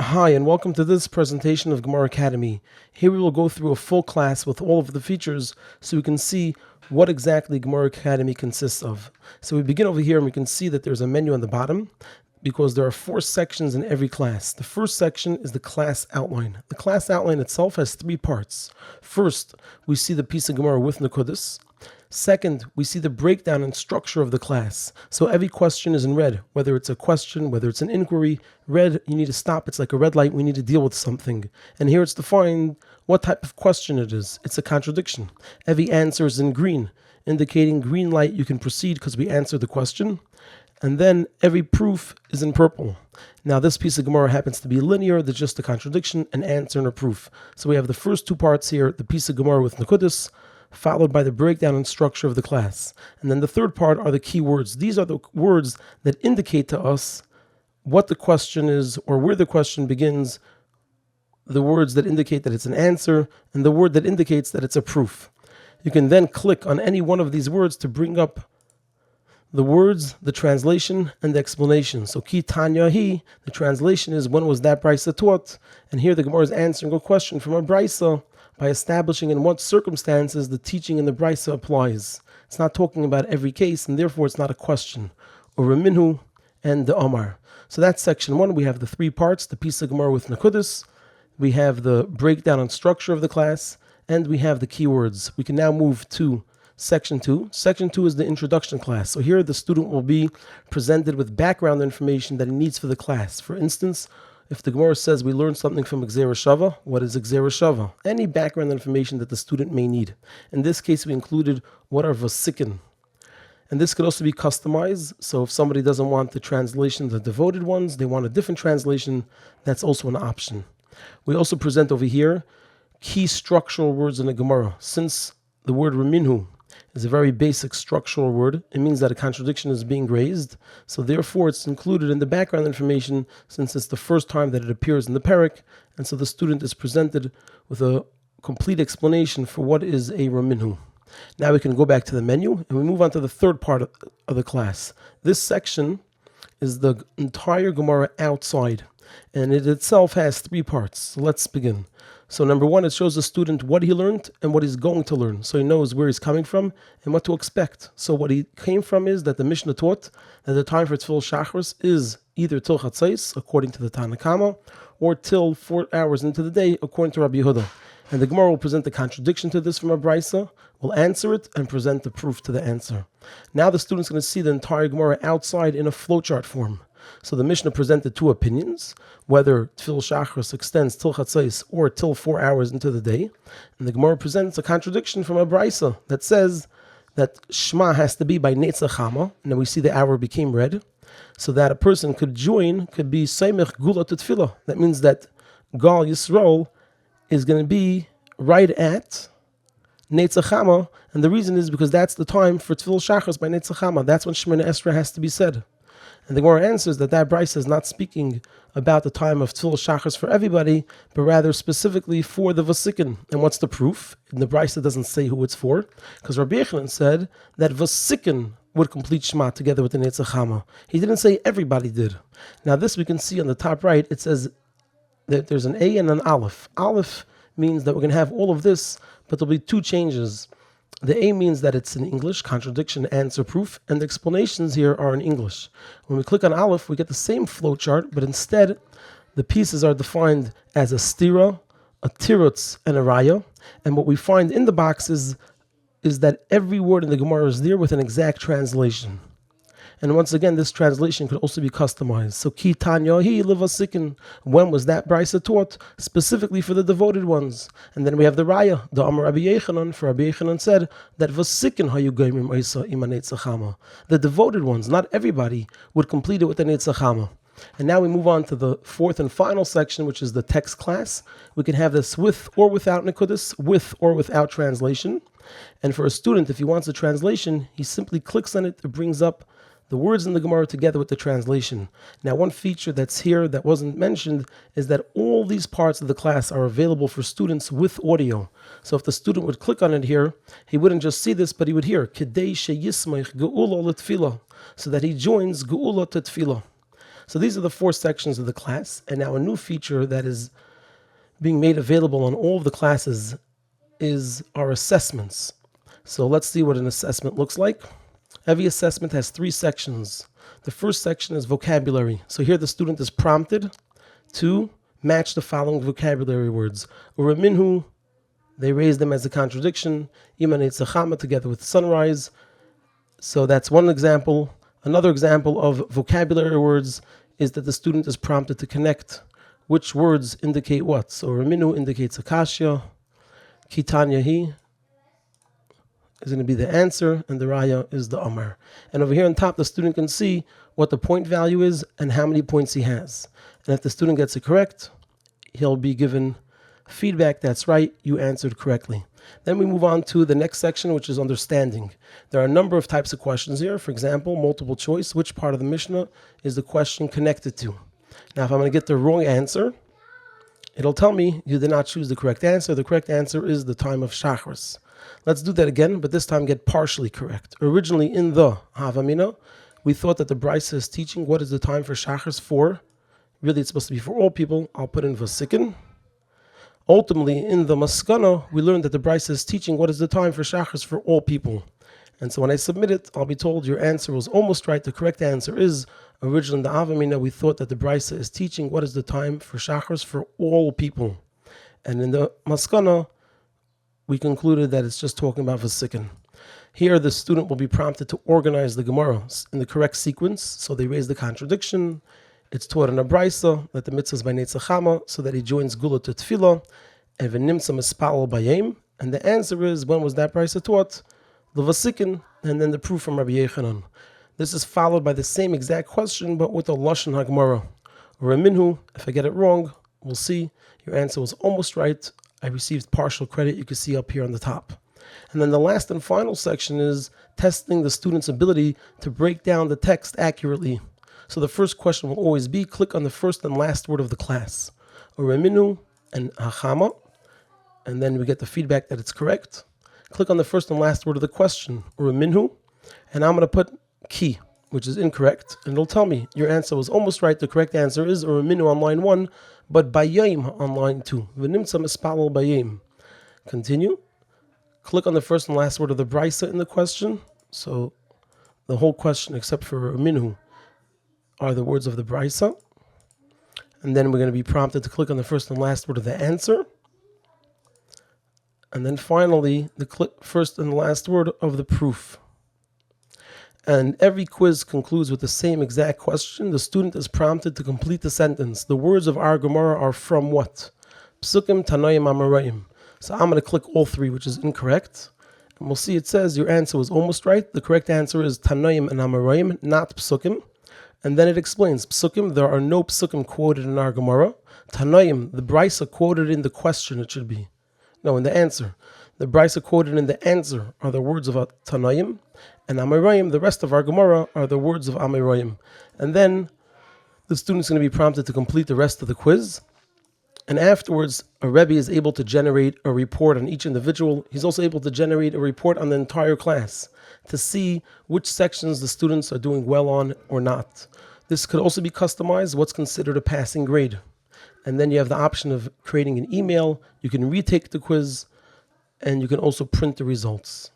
Hi, and welcome to this presentation of Gemara Academy. Here we will go through a full class with all of the features so we can see what exactly Gemara Academy consists of. So we begin over here and we can see that there's a menu on the bottom because there are 4 sections in every class. The first section is the class outline. The class outline itself has 3 parts. First, we see the piece of Gemara with Nekudas. Second, we see the breakdown and structure of the class. So every question is in red, whether it's a question, whether it's an inquiry. Red, you need to stop. It's like a red light. We need to deal with something. And here it's defined what type of question it is. It's a contradiction. Every answer is in green, indicating green light, you can proceed because we answered the question. And then every proof is in purple. Now this piece of Gemara happens to be linear. There's just a contradiction, an answer, and a proof. So we have the first 2 parts here, the piece of Gemara with Nekudas, followed by the breakdown and structure of the class. And then the third part are the key words. These are the words that indicate to us what the question is or where the question begins, the words that indicate that it's an answer, and the word that indicates that it's a proof. You can then click on any one of these words to bring up the words, the translation, and the explanation. So ki tanya hi, the translation is when was that brisa taught? And here the Gemara is answering a question from a brisa by establishing in what circumstances the teaching in the brisa applies. It's not talking about every case, and therefore it's not a question. Or minhu and the Omar. So that's section 1. We have the 3 parts, the piece of Gemara with Nekudas. We have the breakdown and structure of the class, and we have the keywords. We can now move to section 2. Section 2 is the introduction class. So here the student will be presented with background information that he needs for the class. For instance, if the Gemara says we learned something from Gzera Shava, what is Gzera Shava? Any background information that the student may need. In this case, we included what are vasikin. And this could also be customized. So if somebody doesn't want the translation, the devoted ones, they want a different translation, that's also an option. We also present over here key structural words in the Gemara. Since the word reminhu is a very basic structural word, it means that a contradiction is being raised. So therefore it's included in the background information since it's the first time that it appears in the parak. And so the student is presented with a complete explanation for what is a reminhu. Now we can go back to the menu and we move on to the third part of the class. This section is the entire Gemara Outside, and it itself has 3 parts. So let's begin. So number 1, it shows the student what he learned and what he's going to learn. So he knows where he's coming from and what to expect. So what he came from is that the Mishnah taught that the time for Tfil Shachris is either till Chatzais, according to the Tanna Kama, or till 4 hours into the day, according to Rabbi Yehuda. And the Gemara will present the contradiction to this from a brisa, will answer it, and present the proof to the answer. Now the student's going to see the entire Gemara outside in a flowchart form. So the Mishnah presented 2 opinions, whether Tfil Shachris extends till Chatzais or till 4 hours into the day. And the Gemara presents a contradiction from a brisa that says that Shema has to be by Netzach Chama, and then we see the hour became red, so that a person could be Seimech Gula to Tefillah. That means that Gal Yisrael is going to be right at Netzach Chama, and the reason is because that's the time for Tfil Shachris by Netzach Chama. That's when Shemona Esrei has to be said. And the Gemara answers that brisa is not speaking about the time of Tfil Shachris for everybody, but rather specifically for the Vasikin. And what's the proof? And the brisa doesn't say who it's for, because Rabbi Yechanan said that Vasikin would complete Shema together with the Netzach Chama. He didn't say everybody did. Now this we can see on the top right, it says that there's an A and an Aleph. Aleph means that we're going to have all of this, but there'll be 2 changes. The A means that it's in English, contradiction, answer, proof, and the explanations here are in English. When we click on Aleph, we get the same flowchart, but instead, the pieces are defined as a stira, a tirutz, and a raya. And what we find in the boxes is that every word in the Gemara is there with an exact translation. And once again, this translation could also be customized. So, ki tanya hi levasikin. When was that brisa taught? Specifically for the devoted ones. And then we have the raya, the Amar Rabbi Yechanan. For Rabbi Yechanan said that vasikin hayu goyimim isa ima Netzach Chama. The devoted ones, not everybody, would complete it with the Netzach Chama. And now we move on to the 4th and final section, which is the text class. We can have this with or without Nekudas, with or without translation. And for a student, if he wants a translation, he simply clicks on it. It brings up the words in the Gemara together with the translation. Now, one feature that's here that wasn't mentioned is that all these parts of the class are available for students with audio. So if the student would click on it here, he wouldn't just see this, but he would hear, Kedei sheyismech geula letfila, so that he joins geula to tefillah. So these are the 4 sections of the class. And now a new feature that is being made available on all of the classes is our assessments. So let's see what an assessment looks like. Every assessment has 3 sections. The first section is vocabulary. So here the student is prompted to match the following vocabulary words. Uraminhu, they raise them as a contradiction. Iman Eitzachama, together with sunrise. So that's one example. Another example of vocabulary words is that the student is prompted to connect which words indicate what. So Uraminhu indicates Akashya. Kitanyahi is going to be the answer, and the Raya is the Amar. And over here on top, the student can see what the point value is and how many points he has. And if the student gets it correct, he'll be given feedback. That's right, you answered correctly. Then we move on to the next section, which is understanding. There are a number of types of questions here. For example, multiple choice. Which part of the Mishnah is the question connected to? Now, if I'm going to get the wrong answer, it'll tell me you did not choose the correct answer. The correct answer is the time of Shachris. Let's do that again, but this time get partially correct. Originally in the Havamina, we thought that the Brisa is teaching what is the time for Shachris for. Really, it's supposed to be for all people. I'll put in Vasikin. Ultimately, in the Maskana, we learned that the Brisa is teaching what is the time for Shachris for all people. And so when I submit it, I'll be told your answer was almost right. The correct answer is, originally in the Avamina, we thought that the Brisa is teaching what is the time for Shachris for all people. And in the Maskana, we concluded that it's just talking about Vasikin. Here, the student will be prompted to organize the Gemara in the correct sequence. So they raise the contradiction. It's taught in a Brisa that the mitzvah is by Netzachama, so that he joins Gula to Tefillah, and V'nimtza Mispalel Bayim. And the answer is, when was that Brisa taught? The Vasikin, and then the proof from Rabbi Yechanan. This is followed by the same exact question, but with a Lashon HaGemara. Raminhu, if I get it wrong, we'll see. Your answer was almost right. I received partial credit, you can see up here on the top. And then the last and final section is testing the student's ability to break down the text accurately. So the first question will always be, click on the first and last word of the class. Ureminu and Hachama. And then we get the feedback that it's correct. Click on the first and last word of the question, Ureminhu. And I'm going to put ki, which is incorrect. And it'll tell me your answer was almost right. The correct answer is Ureminu on line 1, but Bayim on line 2. V'nimtza mispalel Bayim. Continue. Click on the first and last word of the Brisa in the question. So the whole question, except for Ureminu, are the words of the Brisa. And then we're going to be prompted to click on the first and last word of the answer. And then finally, the first and last word of the proof. And every quiz concludes with the same exact question. The student is prompted to complete the sentence. The words of our Gemara are from what? Psukim, Tanoim, Amarayim. So I'm going to click all 3, which is incorrect. And we'll see it says your answer was almost right. The correct answer is Tanoim and Amarayim, not Psukim. And then it explains, Psukim, there are no Psukim quoted in our Gemara. Tanoim, the Brisa quoted in the question, it should be. No, in the answer. The Brisa quoted in the answer are the words of Tanoim. And Amirayim, the rest of our Gemara, are the words of Amirayim. And then the student's going to be prompted to complete the rest of the quiz. And afterwards, a Rebbe is able to generate a report on each individual. He's also able to generate a report on the entire class to see which sections the students are doing well on or not. This could also be customized, what's considered a passing grade. And then you have the option of creating an email. You can retake the quiz, and you can also print the results.